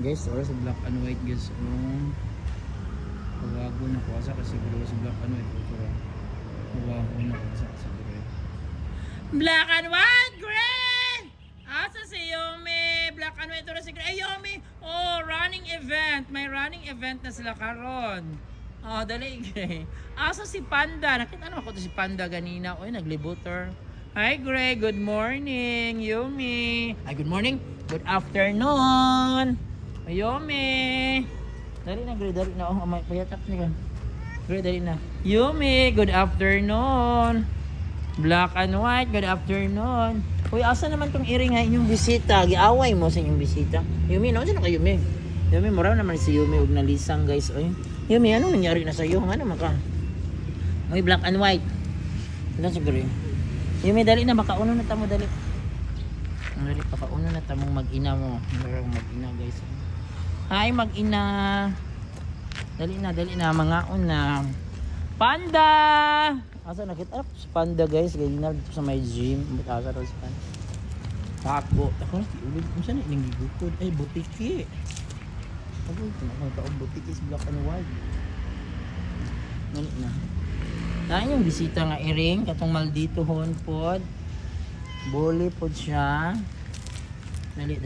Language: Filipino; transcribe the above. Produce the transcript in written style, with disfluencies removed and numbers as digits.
guys, or sa black and white guys. Hawago na ko asa kasi siguro sa black and white ko. Hawago na ko asa kasi siguro. Black and white, Gray! Asa si Yumi? Black and white, or si Gray. Ay, Yumi! Oh, running event. May running event na sila karon. Oh, dali, Gray. Asa si Panda? Nakita naman ko to si Panda ganina. Uy, naglibuter. Hi, Gray. Good morning, Yumi. Ay, good morning. Good afternoon. Yumi. Dali na, Gray. Dali na. Oh, may payatak niya. Gray, dali na. Yumi, good afternoon. Black and white, good afternoon. Uy, asa naman tong iring nga inyong bisita? Giaway mo sa inyong bisita. Yumi, no? Saan ka, Yumi? Yumi, mura naman si Yumi ug nalisang, guys. Uy, Yumi, anong nangyari na sa'yo? Ano maka? Uy, black and white. Ilan siguro yun? Yumi, dali na. Makauna na tamo, dali. Dali, makauna na tamong mag-ina mo. Mag-ina, guys. Hi, mag-ina. Dali na. Mga una. Panda! Asa nakita si Panda, guys? Ganyan sa may gym. Asa daw si Panda. Tako. Ako na, ulit. Kung saan yung gigukod? Ay, butiki. Ako, tinakita ko butiki is black and white. Dali na. Dahil yung bisita nga iring, katong maldito hon pod. Bully pod siya. Dali.